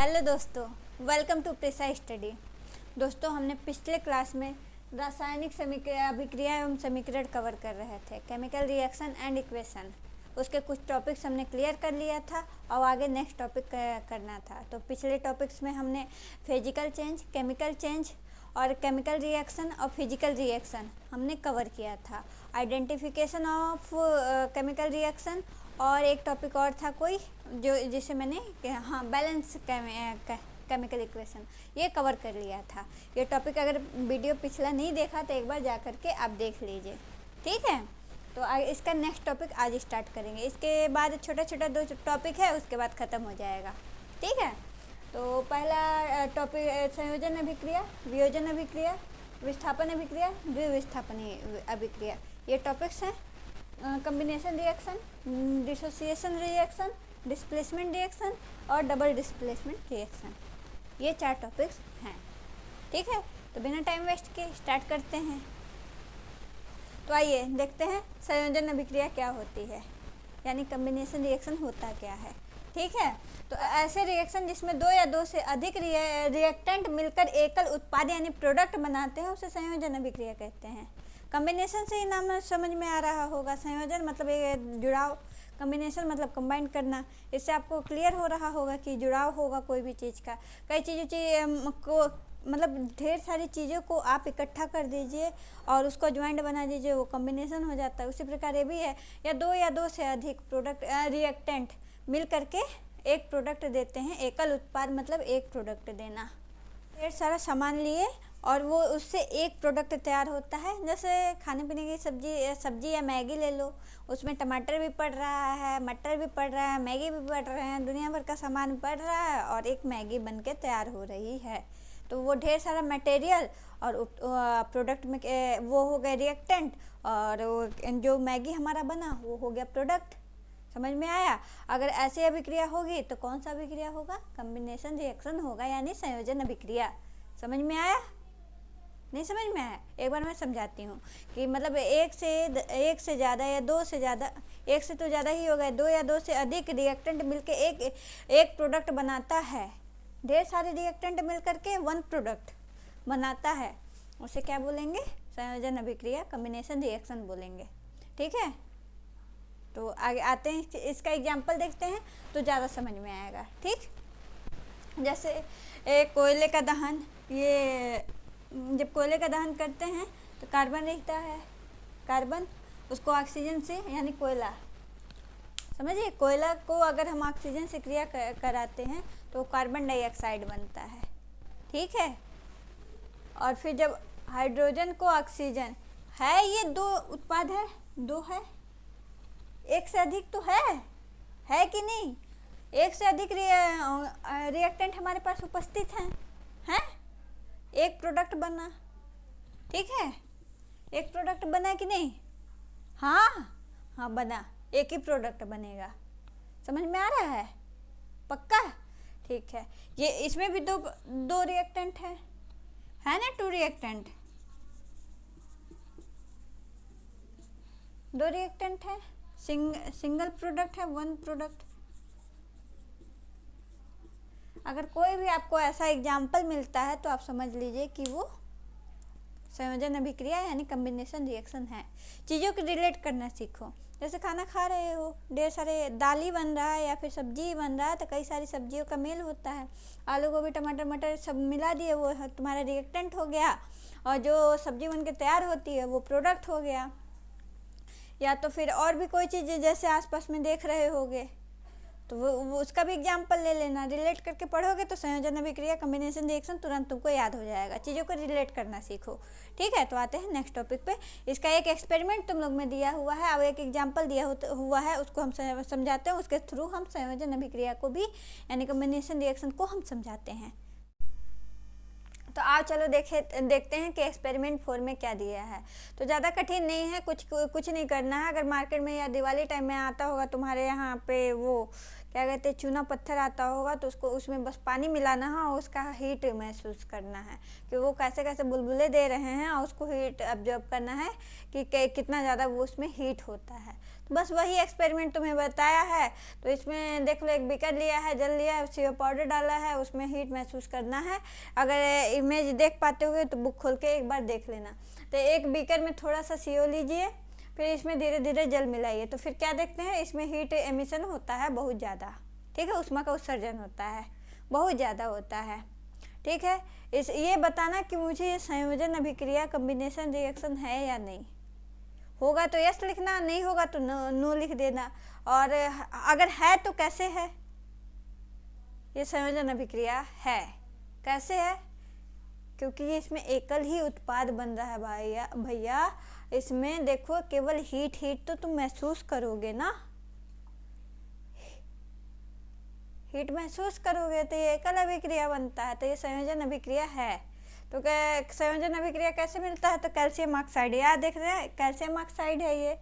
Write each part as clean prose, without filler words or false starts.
Hello दोस्तों, welcome to precise study. दोस्तों, हमने पिछले क्लास में रासायनिक अभिक्रिया एवं समीकरण कवर कर रहे थे, केमिकल रिएक्शन एंड इक्वेशन। उसके कुछ टॉपिक्स हमने क्लियर कर लिया था और आगे नेक्स्ट टॉपिक करना था। तो पिछले टॉपिक्स में हमने फिजिकल चेंज, केमिकल चेंज और केमिकल रिएक्शन और फिजिकल रिएक्शन हमने कवर किया था। आइडेंटिफिकेशन ऑफ केमिकल रिएक्शन और एक टॉपिक और था कोई जो जिसे मैंने बैलेंस केमिकल इक्वेशन, ये कवर कर लिया था। ये टॉपिक अगर वीडियो पिछला नहीं देखा तो एक बार जा कर के आप देख लीजिए, ठीक है। तो इसका नेक्स्ट टॉपिक आज स्टार्ट करेंगे। इसके बाद छोटा छोटा 2 टॉपिक है, उसके बाद ख़त्म हो जाएगा, ठीक है। तो पहला टॉपिक संयोजन अभिक्रिया, वियोजन अभिक्रिया, विस्थापन अभिक्रिया, द्विविस्थापन अभिक्रिया, ये टॉपिक्स हैं। Combination reaction, dissociation reaction, displacement reaction और डबल डिस्प्लेसमेंट रिएक्शन, ये 4 टॉपिक्स हैं, ठीक है। तो बिना टाइम वेस्ट के स्टार्ट करते हैं। तो आइए देखते हैं संयोजन अभिक्रिया क्या होती है, यानी कॉम्बिनेशन रिएक्शन होता क्या है, ठीक है। तो ऐसे रिएक्शन जिसमें 2 या 2 से अधिक रिएक्टेंट मिलकर एकल उत्पाद यानी प्रोडक्ट बनाते हैं उसे संयोजन अभिक्रिया कहते हैं। कॉम्बिनेशन से ही नाम समझ में आ रहा होगा। संयोजन मतलब एक जुड़ाव, कॉम्बिनेशन मतलब कंबाइन करना। इससे आपको क्लियर हो रहा होगा कि जुड़ाव होगा कोई भी चीज़ का। कई चीज़ों को मतलब ढेर सारी चीज़ों को आप इकट्ठा कर दीजिए और उसको ज्वाइंट बना दीजिए, वो कॉम्बिनेशन हो जाता है। उसी प्रकार ये भी है, या 2 से अधिक प्रोडक्ट रिएक्टेंट मिल करके एक प्रोडक्ट देते हैं। एकल उत्पाद मतलब एक प्रोडक्ट देना। ढेर सारा सामान लिए और वो उससे एक प्रोडक्ट तैयार होता है। जैसे खाने पीने की सब्जी या मैगी ले लो, उसमें टमाटर भी पड़ रहा है, मटर भी पड़ रहा है, मैगी भी पड़ रहे हैं, दुनिया भर का सामान पड़ रहा है और एक मैगी बन के तैयार हो रही है। तो वो ढेर सारा मटेरियल और प्रोडक्ट में वो हो गए रिएक्टेंट, और जो मैगी हमारा बना वो हो गया प्रोडक्ट। समझ में आया? अगर ऐसी अभिक्रिया होगी तो कौन सा अभिक्रिया होगा? कॉम्बिनेशन रिएक्शन होगा, यानी संयोजन अभिक्रिया। समझ में आया? नहीं समझ में आया? एक बार मैं समझाती हूँ कि मतलब एक से ज़्यादा या 2 से ज़्यादा, एक से तो ज़्यादा ही हो गए, 2 या 2 से अधिक रिएक्टेंट मिलके एक प्रोडक्ट बनाता है। ढेर सारे रिएक्टेंट मिल करके 1 प्रोडक्ट बनाता है, उसे क्या बोलेंगे? संयोजन अभिक्रिया, कॉम्बिनेशन रिएक्शन बोलेंगे, ठीक है। तो आगे आते हैं, इसका एग्जाम्पल देखते हैं तो ज़्यादा समझ में आएगा, ठीक। जैसे कोयले का दहन, ये जब कोयले का दहन करते हैं तो कार्बन रहता है, कार्बन उसको ऑक्सीजन से, यानी कोयला, समझिए, कोयला को अगर हम ऑक्सीजन से क्रिया कराते हैं तो कार्बन डाइऑक्साइड बनता है, ठीक है। और फिर जब हाइड्रोजन को ऑक्सीजन है, ये 2 उत्पाद है, 2 है, एक से अधिक तो है कि नहीं? एक से अधिक रिएक्टेंट हमारे पास उपस्थित हैं, एक प्रोडक्ट बना, ठीक है। एक प्रोडक्ट बना कि नहीं? हाँ बना, एक ही प्रोडक्ट बनेगा। समझ में आ रहा है? पक्का? ठीक है। ये इसमें भी दो रिएक्टेंट है ना? 2 रिएक्टेंट, 2 रिएक्टेंट है, सिंगल प्रोडक्ट है, 1 प्रोडक्ट। अगर कोई भी आपको ऐसा एग्जाम्पल मिलता है तो आप समझ लीजिए कि वो संयोजन अभिक्रिया यानी कॉम्बिनेशन रिएक्शन है। चीज़ों को रिलेट करना सीखो। जैसे खाना खा रहे हो, ढेर सारे दाल ही बन रहा है या फिर सब्जी बन रहा है, तो कई सारी सब्जियों का मेल होता है। आलू गोभी टमाटर मटर सब मिला दिए, वो तुम्हारा रिएक्टेंट हो गया, और जो सब्जी बन के तैयार होती है वो प्रोडक्ट हो गया। या तो फिर और भी कोई चीज़ जैसे आसपास में देख रहे होगे तो वो उसका भी एग्जाम्पल ले लेना। रिलेट करके पढ़ोगे तो संयोजन अभिक्रिया, कॉम्बिनेशन रिएक्शन तुरंत तुमको याद हो जाएगा। चीज़ों को रिलेट करना सीखो, ठीक है। तो आते हैं नेक्स्ट टॉपिक पे। इसका एक एक्सपेरिमेंट तुम लोग में दिया हुआ है और एक एग्जाम्पल दिया हुआ है, उसको हम समझाते हैं। उसके थ्रू हम संयोजन अभिक्रिया को भी यानी कॉम्बिनेशन रिएक्शन को हम समझाते हैं। तो आओ चलो देखते हैं कि एक्सपेरिमेंट 4 में क्या दिया है। तो ज़्यादा कठिन नहीं है, कुछ नहीं करना है। अगर मार्केट में या दिवाली टाइम में आता होगा तुम्हारे यहाँ पे वो क्या कहते हैं, चूना पत्थर आता होगा तो उसको उसमें बस पानी मिलाना है और उसका हीट महसूस करना है कि वो कैसे कैसे बुलबुले दे रहे हैं और उसको हीट ऑब्जर्व करना है कि कितना ज़्यादा वो उसमें हीट होता है। तो बस वही एक्सपेरिमेंट तुम्हें बताया है। तो इसमें देख लो, एक बीकर लिया है, जल लिया है, CO पाउडर डाला है, उसमें हीट महसूस करना है। अगर इमेज देख पाते हुए तो बुक खोल के एक बार देख लेना। तो एक बीकर में थोड़ा सा CO लीजिए, फिर इसमें धीरे धीरे जल मिलाइए, तो फिर क्या देखते हैं, इसमें हीट एमिशन होता है बहुत ज़्यादा। ठीक है, ऊष्मा का उत्सर्जन होता है, बहुत ज़्यादा होता है। ठीक है, इस ये बताना कि मुझे ये संयोजन अभिक्रिया कॉम्बिनेशन रिएक्शन है या नहीं। होगा तो यस लिखना, नहीं होगा तो नो लिख देना। और अगर है तो कैसे है, ये संयोजन अभिक्रिया है, कैसे है, क्योंकि इसमें एकल ही उत्पाद बन रहा है भैया। इसमें देखो केवल हीट तो तुम महसूस करोगे ना, हीट महसूस करोगे तो ये एकल अभिक्रिया बनता है, तो ये संयोजन अभिक्रिया है। तो संयोजन अभिक्रिया कैसे मिलता है, तो कैल्शियम ऑक्साइड, याद देख रहे हैं, कैल्शियम ऑक्साइड है ये।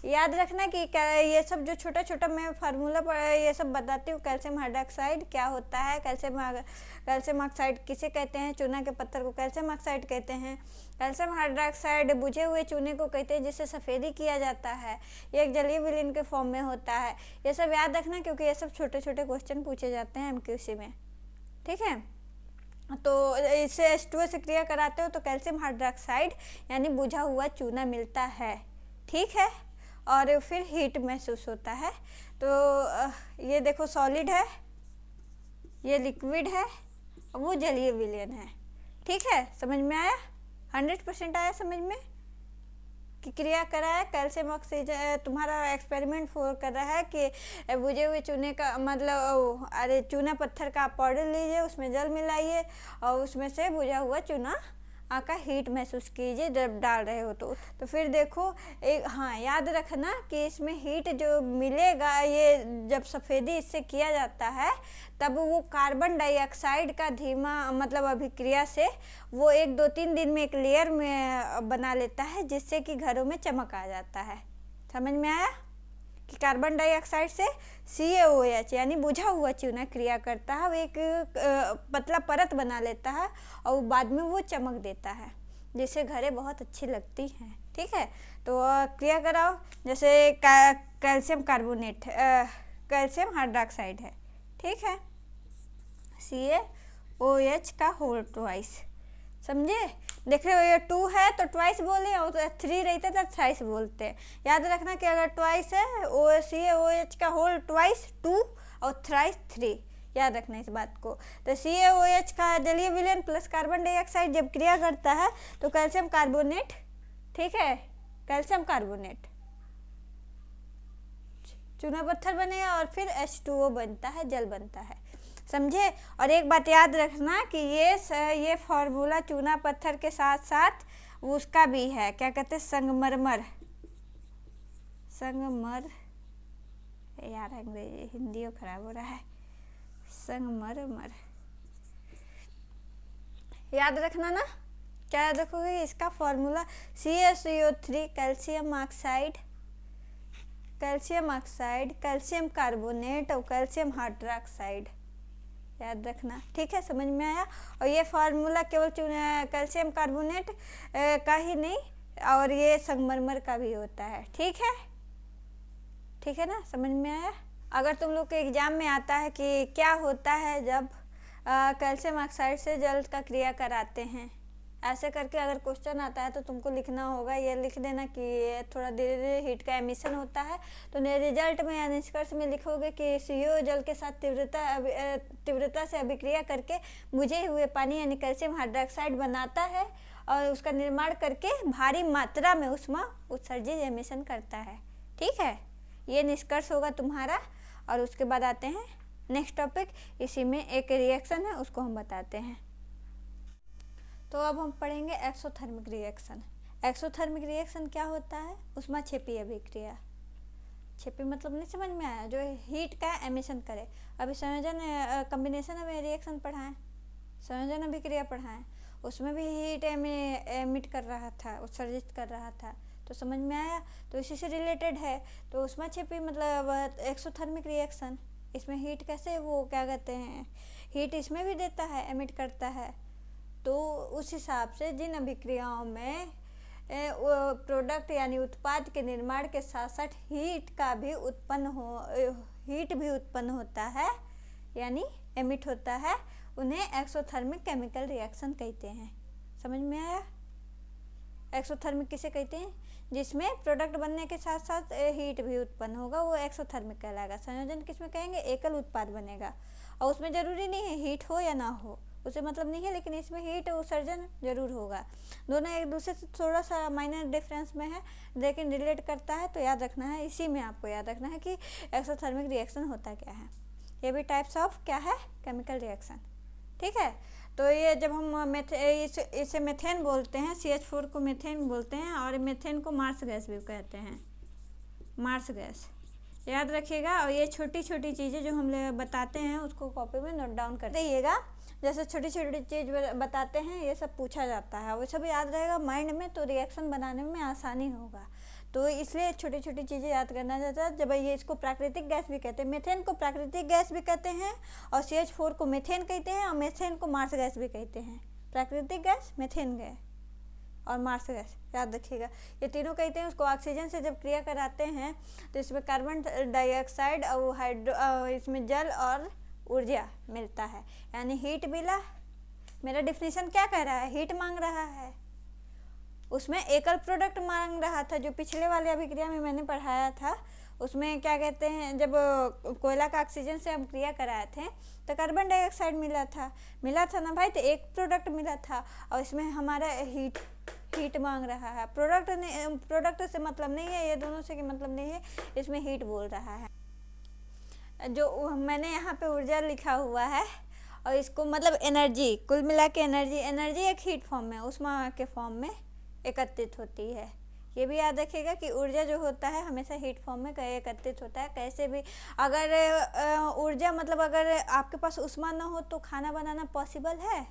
याद रखना कि ये सब जो छोटा छोटा मैं फार्मूला ये सब बताती हूँ। कैल्शियम हाइड्रोक्साइड क्या होता है, कैल्शियम ऑक्साइड किसे कहते हैं, चूना के पत्थर को कैल्शियम ऑक्साइड कहते हैं। कैल्शियम हाइड्रोक्साइड बुझे हुए चूने को कहते हैं जिससे सफ़ेदी किया जाता है, ये एक जलीय विलीन के फॉर्म में होता है। ये सब याद रखना क्योंकि ये सब छोटे छोटे क्वेश्चन पूछे जाते हैं MQC में। ठीक है, तो इससे H2O से क्रिया कराते हो तो कैल्शियम हाइड्रोक्साइड यानी बुझा हुआ चूना मिलता है। ठीक है, और फिर हीट महसूस होता है। तो ये देखो सॉलिड है, ये लिक्विड है, वो जलीय विलयन है। ठीक है, समझ में आया, 100% आया समझ में कि क्रिया करा है। कैल्शियम ऑक्सीजन तुम्हारा एक्सपेरिमेंट कर रहा है कि बुझे हुए चूने का मतलब अरे चूना पत्थर का आप पाउडर लीजिए, उसमें जल मिलाइए और उसमें से बुझा हुआ चूना का हीट महसूस कीजिए जब डाल रहे हो। तो फिर देखो एक, हाँ याद रखना कि इसमें हीट जो मिलेगा, ये जब सफ़ेदी इससे किया जाता है तब वो कार्बन डाइऑक्साइड का धीमा मतलब अभिक्रिया से वो 1-2-3 दिन में एक लेयर में बना लेता है, जिससे कि घरों में चमक आ जाता है। समझ में आया कि कार्बन डाइऑक्साइड से CaOH यानी बुझा हुआ चूना क्रिया करता है, वो एक पतला परत बना लेता है और बाद में वो चमक देता है, जिससे घरें बहुत अच्छी लगती हैं। ठीक है, तो क्रिया कराओ। जैसे कैल्शियम कार्बोनेट कैल्शियम हाइड्रोक्साइड है, ठीक है, CaOH का होल ट्वाइस, समझे। देख रहे हो ये 2 है तो ट्वाइस बोले, और 3 रहता तो थ्राइस बोलते हैं। याद रखना कि अगर ट्वाइस है CaOH का होल ट्वाइस 2 और थ्राइस 3, याद रखना इस बात को। तो CaOH का जलीय विलयन प्लस कार्बन डाइऑक्साइड जब क्रिया करता है तो कैल्शियम कार्बोनेट, ठीक है, कैल्शियम कार्बोनेट चूना पत्थर बनेगा और फिर H2O बनता है, जल बनता है, समझे। और एक बात याद रखना कि ये फार्मूला चूना पत्थर के साथ साथ उसका भी है, क्या कहते हैं, संगमरमर यार अंग्रेजी हिंदी खराब हो रहा है, संगमरमर याद रखना ना। क्या याद रखोगे, इसका formula CaCO3 calcium oxide, calcium carbonate और कैल्शियम हाइड्रोक्साइड, याद रखना। ठीक है, समझ में आया। और ये फार्मूला केवल कैल्शियम कार्बोनेट का ही नहीं और ये संगमरमर का भी होता है। ठीक है ना, समझ में आया। अगर तुम लोग के एग्जाम में आता है कि क्या होता है जब कैल्शियम ऑक्साइड से जल का क्रिया कराते हैं, ऐसे करके अगर क्वेश्चन आता है तो तुमको लिखना होगा, ये लिख देना कि थोड़ा धीरे धीरे हीट का एमिशन होता है। तो रिजल्ट में या निष्कर्ष में लिखोगे कि CO जल के साथ तीव्रता से अभिक्रिया करके बुझे हुए पानी यानी कैल्शियम हाइड्रोक्साइड बनाता है और उसका निर्माण करके भारी मात्रा में ऊष्मा उत्सर्जित एमिशन करता है। ठीक है, ये निष्कर्ष होगा तुम्हारा। और उसके बाद आते हैं नेक्स्ट टॉपिक, इसी में एक रिएक्शन है उसको हम बताते हैं। तो अब हम पढ़ेंगे एक्सोथर्मिक रिएक्शन। एक्सोथर्मिक रिएक्शन क्या होता है, ऊष्माक्षेपी अभिक्रिया। क्षेपी मतलब नहीं समझ में आया, जो हीट का एमिशन करे। अभी संयोजन कॉम्बिनेशन में रिएक्शन पढ़ाएं, संयोजन अभिक्रिया पढ़ाएं, उसमें भी हीट एमिट कर रहा था, उत्सर्जित कर रहा था, तो समझ में आया। तो इसी से रिलेटेड है। तो ऊष्माक्षेपी मतलब एक्सोथर्मिक रिएक्शन, इसमें हीट कैसे वो क्या कहते हैं, हीट इसमें भी देता है, एमिट करता है। तो उस हिसाब से जिन अभिक्रियाओं में प्रोडक्ट यानी उत्पाद के निर्माण के साथ साथ हीट भी उत्पन्न होता है यानी एमिट होता है, उन्हें एक्सोथर्मिक केमिकल रिएक्शन कहते हैं। समझ में आया? एक्सोथर्मिक किसे कहते हैं? जिसमें प्रोडक्ट बनने के साथ साथ हीट भी उत्पन्न होगा, वो एक्सोथर्मिक कहलाएगा। संयोजन किसमें कहेंगे? एकल उत्पाद बनेगा और उसमें ज़रूरी नहीं है हीट हो या ना हो, उसे मतलब नहीं है, लेकिन इसमें हीट उत्सर्जन जरूर होगा। दोनों एक दूसरे से थोड़ा सा माइनर डिफरेंस में है, लेकिन रिलेट करता है, तो याद रखना है। इसी में आपको याद रखना है कि एक्सोथर्मिक रिएक्शन होता क्या है। ये भी टाइप्स ऑफ क्या है? Chemical reaction. ठीक है, तो ये जब हम इसे मेथेन बोलते हैं, CH4 को मेथेन बोलते हैं, और मेथेन को मार्स गैस भी कहते हैं, मार्स गैस। याद रखिएगा। और ये छोटी छोटी चीज़ें जो हम बताते हैं उसको कॉपी में नोट डाउन कर रहिएगा। जैसे छोटी छोटी चीज़ बताते हैं, ये सब पूछा जाता है, वो सब याद रहेगा माइंड में, तो रिएक्शन बनाने में आसानी होगा। तो इसलिए छोटी छोटी चीज़ें याद करना चाहता है। जब ये इसको प्राकृतिक गैस भी कहते हैं, मेथेन को प्राकृतिक गैस भी कहते हैं, और CH4 को मेथेन कहते हैं, और मेथेन को मार्स गैस भी कहते हैं। प्राकृतिक गैस, मेथेन गैस और मार्स गैस, याद रखिएगा। ये तीनों कहते हैं। उसको ऑक्सीजन से जब क्रिया कराते हैं तो इसमें कार्बन डाइऑक्साइड और इसमें जल और ऊर्जा मिलता है, यानी हीट मिला। मेरा डिफिनीशन क्या कह रहा है? हीट मांग रहा है। उसमें एकल प्रोडक्ट मांग रहा था, जो पिछले वाले अभिक्रिया में मैंने पढ़ाया था। उसमें क्या कहते हैं, जब कोयला का ऑक्सीजन से हम क्रिया कराए थे तो कार्बन डाइऑक्साइड मिला था ना भाई, तो एक प्रोडक्ट मिला था। और इसमें हमारा हीट मांग रहा है। प्रोडक्ट से मतलब नहीं है, ये दोनों से मतलब नहीं है, इसमें हीट बोल रहा है। जो मैंने यहाँ पे ऊर्जा लिखा हुआ है, और इसको मतलब एनर्जी, कुल मिला के एनर्जी एक हीट फॉर्म में, ऊष्मा के फॉर्म में एकत्रित होती है। ये भी याद रखिएगा कि ऊर्जा जो होता है हमेशा हीट फॉर्म में एकत्रित होता है। कैसे भी अगर ऊर्जा मतलब अगर आपके पास ऊष्मा ना हो तो खाना बनाना पॉसिबल है?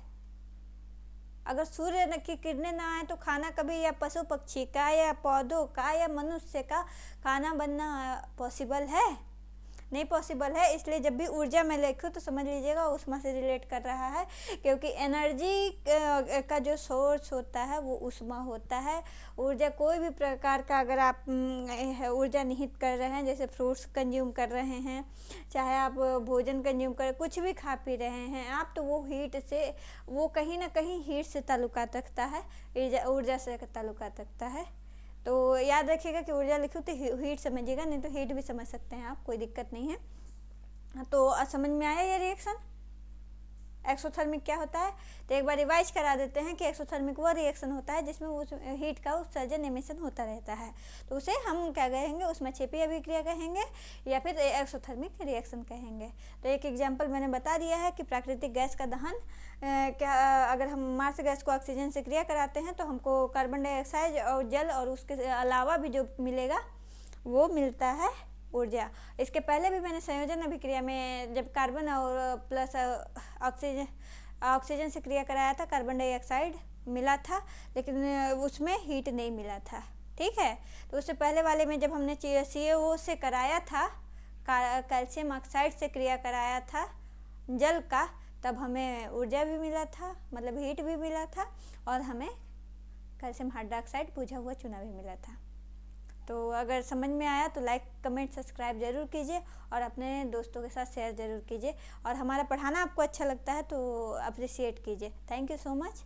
अगर सूर्य की किरणें ना आए तो खाना कभी, या पशु पक्षी का या पौधों का या मनुष्य का खाना बनना पॉसिबल है? नहीं पॉसिबल है। इसलिए जब भी ऊर्जा में लिखूँ तो समझ लीजिएगा ऊष्मा से रिलेट कर रहा है, क्योंकि एनर्जी का जो सोर्स होता है वो ऊष्मा होता है। ऊर्जा कोई भी प्रकार का अगर आप ऊर्जा निहित कर रहे हैं, जैसे फ्रूट्स कंज्यूम कर रहे हैं, चाहे आप भोजन कंज्यूम कर, कुछ भी खा पी रहे हैं आप, तो वो हीट से, वो कहीं ना कहीं हीट से ताल्लुकात रखता है, ऊर्जा से ताल्लुकात रखता है। तो याद रखिएगा कि ऊर्जा लिखूँ तो हीट समझिएगा, नहीं तो हीट भी समझ सकते हैं आप, कोई दिक्कत नहीं है। तो समझ में आया ये रिएक्शन एक्सोथर्मिक क्या होता है? तो एक बार रिवाइज करा देते हैं कि एक्सोथर्मिक वो रिएक्शन होता है जिसमें उस हीट का उत्सर्जन एमिशन होता रहता है, तो उसे हम क्या कहेंगे? उसमें क्षेपीय अभिक्रिया कहेंगे या फिर एक्सोथर्मिक रिएक्शन कहेंगे। तो एक एग्जांपल मैंने बता दिया है कि प्राकृतिक गैस का दहन क्या, अगर हम मार्स गैस को ऑक्सीजन से क्रिया कराते हैं तो हमको कार्बन डाइऑक्साइड और जल और उसके अलावा भी जो मिलेगा वो मिलता है ऊर्जा। इसके पहले भी मैंने संयोजन अभिक्रिया में जब कार्बन और प्लस ऑक्सीजन से क्रिया कराया था, कार्बन डाइऑक्साइड मिला था, लेकिन उसमें हीट नहीं मिला था। ठीक है, तो उससे पहले वाले में जब हमने CaO से कराया था, कैल्शियम ऑक्साइड से क्रिया कराया था जल का, तब हमें ऊर्जा भी मिला था, मतलब हीट भी मिला था, और हमें कैल्शियम हाइड्रोक्साइड बुझा हुआ चूना भी मिला था। तो अगर समझ में आया तो लाइक कमेंट सब्सक्राइब ज़रूर कीजिए और अपने दोस्तों के साथ शेयर ज़रूर कीजिए, और हमारा पढ़ाना आपको अच्छा लगता है तो अप्रिशिएट कीजिए। Thank you so much.